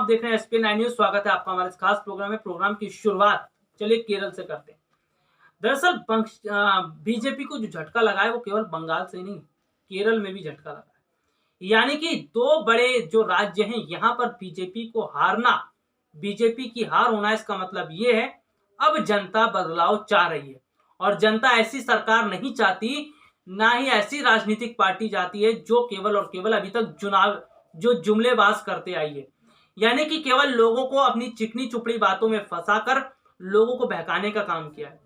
देख रहे हैं SPN9 न्यूज। स्वागत है आपका हमारे इस खास प्रोग्राम में। प्रोग्राम की शुरुआत चलिए केरल से करते हैं। दरअसल बीजेपी को जो झटका लगा है वो केवल बंगाल से नहीं, केरल में भी झटका लगा है। यानी कि दो बड़े जो राज्य हैं यहाँ पर बीजेपी को हारना, बीजेपी की हार होना, इसका मतलब ये है अब जनता बदलाव चाह रही है। और जनता ऐसी सरकार नहीं चाहती, ना ही ऐसी राजनीतिक पार्टी चाहती है जो केवल और केवल अभी तक चुनाव जो जुमलेबाज करते आई है। यानी कि केवल लोगों को अपनी चिकनी चुपड़ी बातों में फंसाकर लोगों को बहकाने का काम किया है।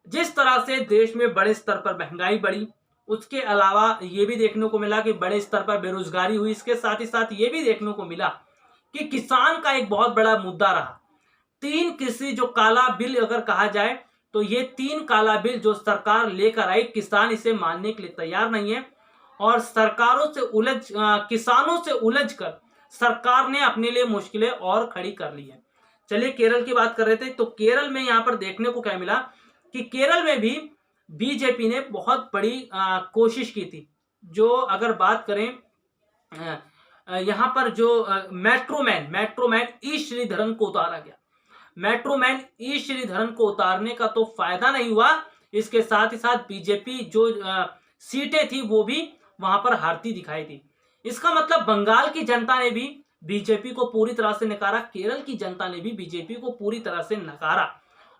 जिस तरह से देश में बड़े स्तर पर महंगाई बढ़ी, उसके अलावा ये भी देखने को मिला कि बड़े स्तर पर बेरोजगारी हुई। इसके साथ ही साथ ये भी देखने को मिला कि किसान का एक बहुत बड़ा मुद्दा रहा। 3 कृषि जो काला बिल अगर कहा जाए तो ये 3 काला बिल जो सरकार लेकर आई, किसान इसे मानने के लिए तैयार नहीं है। और किसानों से उलझकर सरकार ने अपने लिए मुश्किलें और खड़ी कर ली है। चलिए केरल की बात कर रहे थे, तो केरल में यहाँ पर देखने को क्या मिला कि केरल में भी बीजेपी ने बहुत बड़ी कोशिश की थी। जो अगर बात करें यहाँ पर जो मेट्रोमैन ई श्रीधरन को उतारा गया। मेट्रोमैन ई श्रीधरन को उतारने का तो फायदा नहीं हुआ, इसके साथ ही साथ बीजेपी जो सीटें थी वो भी वहां पर हारती दिखाई दी। इसका मतलब बंगाल की जनता ने भी बीजेपी को पूरी तरह से नकारा, केरल की जनता ने भी बीजेपी को पूरी तरह से नकारा।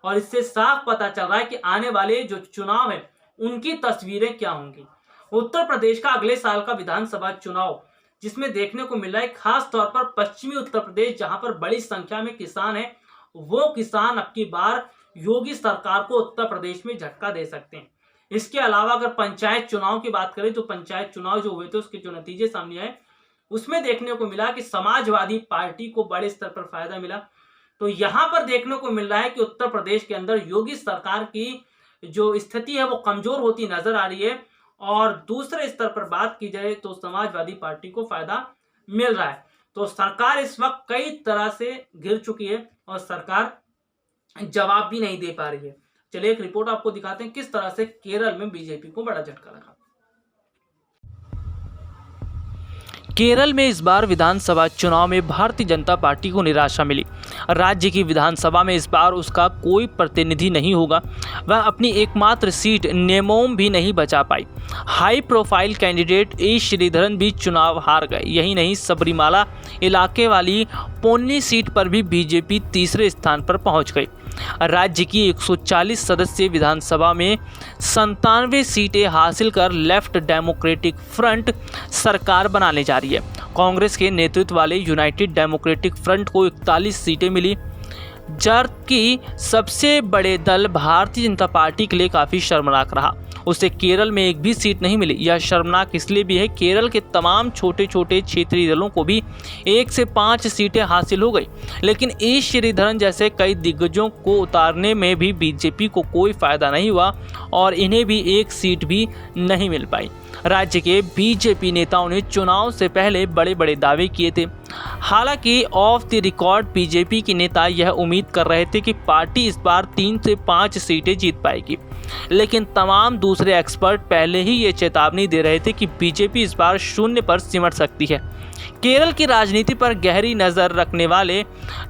और इससे साफ पता चल रहा है कि आने वाले जो चुनाव है उनकी तस्वीरें क्या होंगी। उत्तर प्रदेश का अगले साल का विधानसभा चुनाव, जिसमें देखने को मिल रहा है खास तौर पर पश्चिमी उत्तर प्रदेश, जहां पर बड़ी संख्या में किसान है, वो किसान अब की बार योगी सरकार को उत्तर प्रदेश में झटका दे सकते हैं। इसके अलावा अगर पंचायत चुनाव की बात करें तो पंचायत चुनाव जो हुए थे उसके जो नतीजे सामने आए उसमें देखने को मिला कि समाजवादी पार्टी को बड़े स्तर पर फायदा मिला। तो यहां पर देखने को मिल रहा है कि उत्तर प्रदेश के अंदर योगी सरकार की जो स्थिति है वो कमजोर होती नजर आ रही है। और दूसरे स्तर पर बात की जाए तो समाजवादी पार्टी को फायदा मिल रहा है। तो सरकार इस वक्त कई तरह से घिर चुकी है और सरकार जवाब भी नहीं दे पा रही है। चलिए एक रिपोर्ट आपको दिखाते हैं किस तरह से केरल में बीजेपी को बड़ा झटका लगा। केरल में इस बार विधानसभा चुनाव में भारतीय जनता पार्टी को निराशा मिली। राज्य की विधानसभा में इस बार उसका कोई प्रतिनिधि नहीं होगा। वह अपनी एकमात्र सीट नेमोम भी नहीं बचा पाई। हाई प्रोफाइल कैंडिडेट ए श्रीधरन भी चुनाव हार गए। यही नहीं, सबरीमाला इलाके वाली पोन्नी सीट पर भी बीजेपी तीसरे स्थान पर पहुंच गई। राज्य की 140 सदस्यीय विधानसभा में 97 सीटें हासिल कर लेफ्ट डेमोक्रेटिक फ्रंट सरकार बनाने जा रही है। कांग्रेस के नेतृत्व वाले यूनाइटेड डेमोक्रेटिक फ्रंट को 41 सीटें मिली, जबकि सबसे बड़े दल भारतीय जनता पार्टी के लिए काफ़ी शर्मनाक रहा। उसे केरल में एक भी सीट नहीं मिली। यह शर्मनाक इसलिए भी है, केरल के तमाम छोटे छोटे क्षेत्रीय दलों को भी 1 से 5 सीटें हासिल हो गई, लेकिन ए श्रीधरन जैसे कई दिग्गजों को उतारने में भी बीजेपी को कोई फायदा नहीं हुआ और इन्हें भी एक सीट भी नहीं मिल पाई। राज्य के बीजेपी नेताओं ने चुनाव से पहले बड़े बड़े दावे किए थे। हालांकि ऑफ द रिकॉर्ड बीजेपी के नेता यह उम्मीद कर रहे थे कि पार्टी इस बार 3 से 5 सीटें जीत पाएगी, लेकिन तमाम दूसरे एक्सपर्ट पहले ही ये चेतावनी दे रहे थे कि बीजेपी इस बार शून्य पर सिमट सकती है। केरल की राजनीति पर गहरी नज़र रखने वाले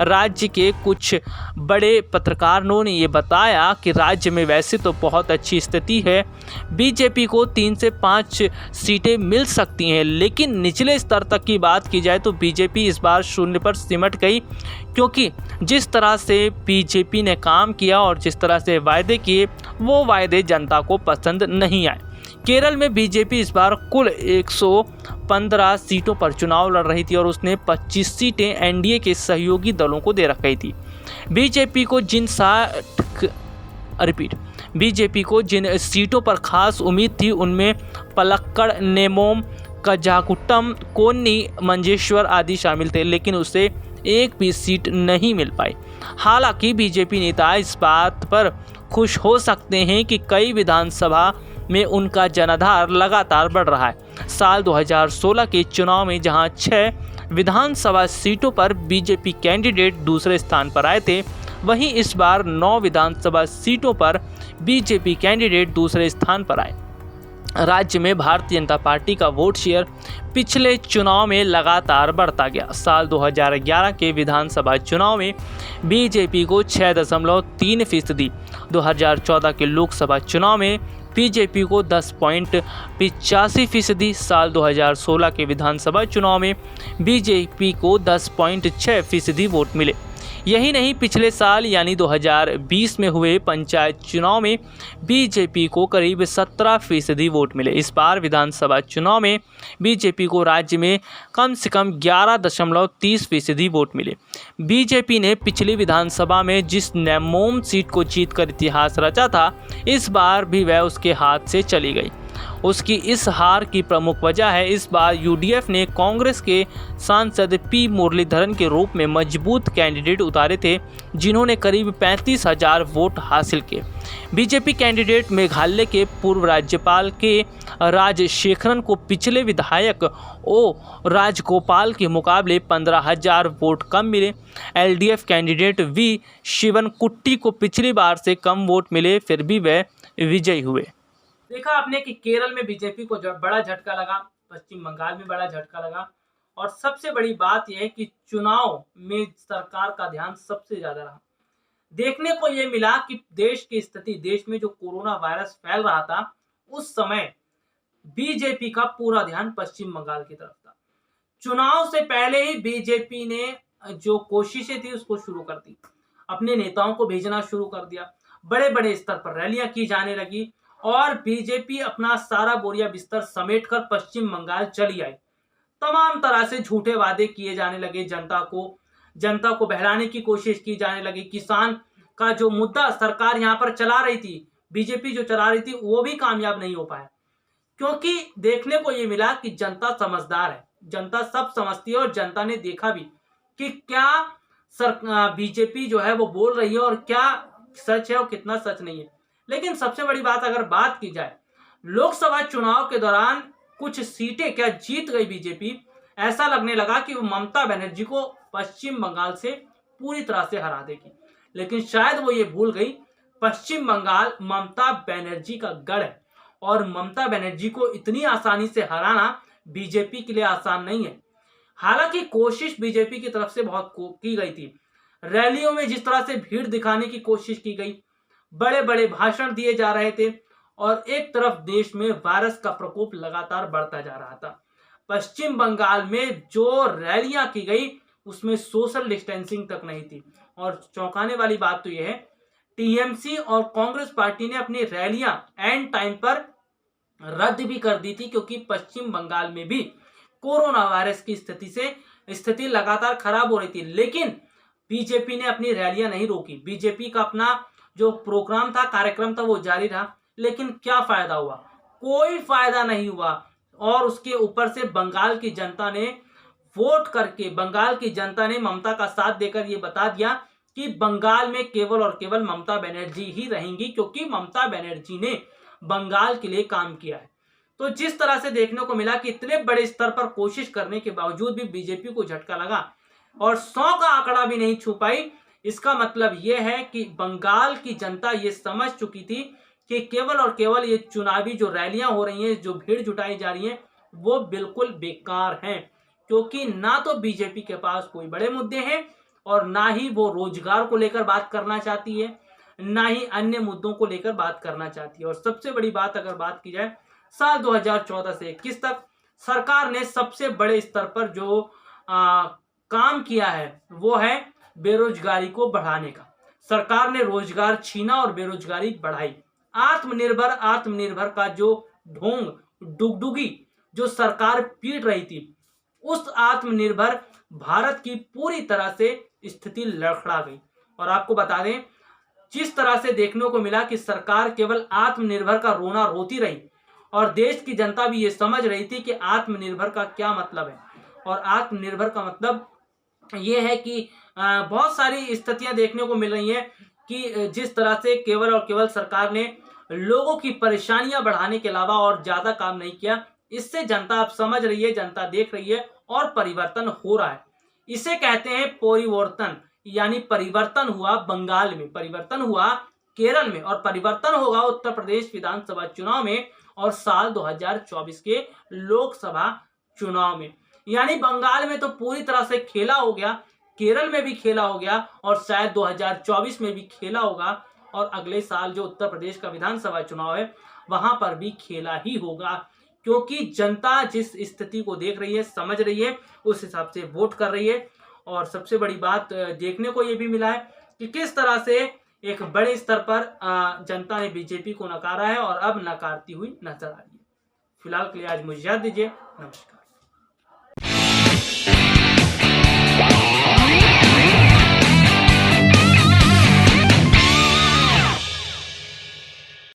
राज्य के कुछ बड़े पत्रकारों ने ये बताया कि राज्य में वैसे तो बहुत अच्छी स्थिति है, बीजेपी को 3 से 5 सीटें मिल सकती हैं, लेकिन निचले स्तर तक की बात की जाए तो बीजेपी इस बार शून्य पर सिमट गई, क्योंकि जिस तरह से बीजेपी ने काम किया और जिस तरह से वायदे किए वो वायदे जनता को पसंद नहीं आए। केरल में बीजेपी इस बार कुल 115 सीटों पर चुनाव लड़ रही थी और उसने 25 सीटें एनडीए के सहयोगी दलों को दे रखी थी। बीजेपी को जिन सीटों पर खास उम्मीद थी उनमें पलक्कड़, नेमोम, कजाकुट्टम, कोन्नी, मंजेश्वर आदि शामिल थे, लेकिन उसे एक भी सीट नहीं मिल पाई। हालांकि बीजेपी नेता इस बात पर खुश हो सकते हैं कि कई विधानसभा में उनका जनाधार लगातार बढ़ रहा है। साल 2016 के चुनाव में जहां 6 विधानसभा सीटों पर बीजेपी कैंडिडेट दूसरे स्थान पर आए थे, वहीं इस बार 9 विधानसभा सीटों पर बीजेपी कैंडिडेट दूसरे स्थान पर आए। राज्य में भारतीय जनता पार्टी का वोट शेयर पिछले चुनाव में लगातार बढ़ता गया। साल 2011 के विधानसभा चुनाव में बीजेपी को 6.3%, 2014 के लोकसभा चुनाव में बीजेपी को 10.85%, साल 2016 के विधानसभा चुनाव में बीजेपी को 10.6% वोट मिले। यही नहीं, पिछले साल यानी 2020 में हुए पंचायत चुनाव में बीजेपी को करीब 17% वोट मिले। इस बार विधानसभा चुनाव में बीजेपी को राज्य में कम से कम 11.30% वोट मिले। बीजेपी ने पिछली विधानसभा में जिस नेमोम सीट को जीतकर इतिहास रचा था, इस बार भी वह उसके हाथ से चली गई। उसकी इस हार की प्रमुख वजह है, इस बार यूडीएफ ने कांग्रेस के सांसद पी मुरलीधरन के रूप में मजबूत कैंडिडेट उतारे थे, जिन्होंने करीब 35,000 वोट हासिल किए। बीजेपी कैंडिडेट मेघालय के पूर्व राज्यपाल के राजशेखरन को पिछले विधायक ओ राजगोपाल के मुकाबले 15,000 वोट कम मिले। एलडीएफ कैंडिडेट वी शिवनकुट्टी को पिछली बार से कम वोट मिले, फिर भी वह विजयी हुए। देखा आपने कि केरल में बीजेपी को बड़ा झटका लगा, पश्चिम बंगाल में बड़ा झटका लगा, और सबसे बड़ी बात यह है कि चुनाव में सरकार का ध्यान सबसे ज्यादा रहा। देखने को यह मिला कि देश की स्थिति, देश में जो कोरोना वायरस फैल रहा था, उस समय बीजेपी का पूरा ध्यान पश्चिम बंगाल की तरफ था। चुनाव से पहले ही बीजेपी ने जो कोशिशें थी उसको शुरू कर दी, अपने नेताओं को भेजना शुरू कर दिया, बड़े बड़े स्तर पर रैलियां की जाने लगी, और बीजेपी अपना सारा बोरिया बिस्तर समेटकर पश्चिम बंगाल चली आई। तमाम तरह से झूठे वादे किए जाने लगे, जनता को बहलाने की कोशिश की जाने लगी। किसान का जो मुद्दा सरकार यहाँ पर चला रही थी, बीजेपी जो चला रही थी, वो भी कामयाब नहीं हो पाया, क्योंकि देखने को ये मिला कि जनता समझदार है, जनता सब समझती है, और जनता ने देखा भी कि क्या बीजेपी जो है वो बोल रही है और क्या सच है और कितना सच नहीं है। लेकिन सबसे बड़ी बात अगर बात की जाए, लोकसभा चुनाव के दौरान कुछ सीटें क्या जीत गई बीजेपी, ऐसा लगने लगा कि वो ममता बनर्जी को पश्चिम बंगाल से पूरी तरह से हरा देगी। लेकिन शायद वो ये भूल गई, पश्चिम बंगाल ममता बनर्जी का गढ़ है, और ममता बनर्जी को इतनी आसानी से हराना बीजेपी के लिए आसान नहीं है। हालांकि कोशिश बीजेपी की तरफ से बहुत की गई थी, रैलियों में जिस तरह से भीड़ दिखाने की कोशिश की गई, बड़े बड़े भाषण दिए जा रहे थे, और एक तरफ देश में वायरस का प्रकोप लगातार बढ़ता जा रहा था। पश्चिम बंगाल में जो रैलियां की गई उसमें सोशल डिस्टेंसिंग तक नहीं थी, और चौंकाने वाली बात तो यह है, टीएमसी और कांग्रेस पार्टी ने अपनी रैलियां एंड टाइम पर रद्द भी कर दी थी, क्योंकि पश्चिम बंगाल में भी कोरोना वायरस की स्थिति लगातार खराब हो रही थी। लेकिन बीजेपी ने अपनी रैलियां नहीं रोकी, बीजेपी का अपना जो प्रोग्राम था, कार्यक्रम था, वो जारी रहा। लेकिन क्या फायदा हुआ? कोई फायदा नहीं हुआ। और उसके ऊपर से बंगाल की जनता ने वोट करके, बंगाल की जनता ने ममता का साथ देकर ये बता दिया कि बंगाल में केवल और केवल ममता बनर्जी ही रहेंगी, क्योंकि ममता बनर्जी ने बंगाल के लिए काम किया है। तो जिस तरह से देखने को मिला कि इतने बड़े स्तर पर कोशिश करने के बावजूद भी बीजेपी को झटका लगा और 100 का आंकड़ा भी नहीं छू पाई, इसका मतलब यह है कि बंगाल की जनता ये समझ चुकी थी कि केवल और केवल ये चुनावी जो रैलियां हो रही हैं, जो भीड़ जुटाई जा रही है, वो बिल्कुल बेकार हैं, क्योंकि ना तो बीजेपी के पास कोई बड़े मुद्दे हैं, और ना ही वो रोजगार को लेकर बात करना चाहती है, ना ही अन्य मुद्दों को लेकर बात करना चाहती है। और सबसे बड़ी बात अगर बात की जाए, साल 2014 से 21 तक सरकार ने सबसे बड़े स्तर पर जो काम किया है, वो है बेरोजगारी को बढ़ाने का। सरकार ने रोजगार छीना और बेरोजगारी बढ़ाई। आत्मनिर्भर का जो ढोंग डुगडुगी जो सरकार पीट रही थी, उस आत्मनिर्भर भारत की पूरी तरह से स्थिति लड़खड़ा गई। और आपको बता दें, जिस तरह से देखने को मिला कि सरकार केवल आत्मनिर्भर का रोना रोती रही, और देश की जनता भी ये समझ रही थी कि आत्मनिर्भर का क्या मतलब है। और आत्मनिर्भर का मतलब ये है कि बहुत सारी स्थितियां देखने को मिल रही हैं कि जिस तरह से केवल और केवल सरकार ने लोगों की परेशानियां बढ़ाने के अलावा और ज्यादा काम नहीं किया। इससे जनता अब समझ रही है, जनता देख रही है, और परिवर्तन हो रहा है। इसे कहते हैं परिवर्तन, यानी परिवर्तन हुआ बंगाल में, परिवर्तन हुआ केरल में, और परिवर्तन होगा उत्तर प्रदेश विधानसभा चुनाव में, और साल 2024 के लोकसभा चुनाव में। यानी बंगाल में तो पूरी तरह से खेला हो गया, केरल में भी खेला हो गया और शायद 2024 में भी खेला होगा और अगले साल जो उत्तर प्रदेश का विधानसभा चुनाव है वहां पर भी खेला ही होगा, क्योंकि जनता जिस स्थिति को देख रही है, समझ रही है, उस हिसाब से वोट कर रही है। और सबसे बड़ी बात देखने को यह भी मिला है कि किस तरह से एक बड़े स्तर पर जनता ने बीजेपी को नकारा है और अब नकारती हुई नजर आ रही है। फिलहाल के लिए आज मुझे इजाजत दीजिए। नमस्कार।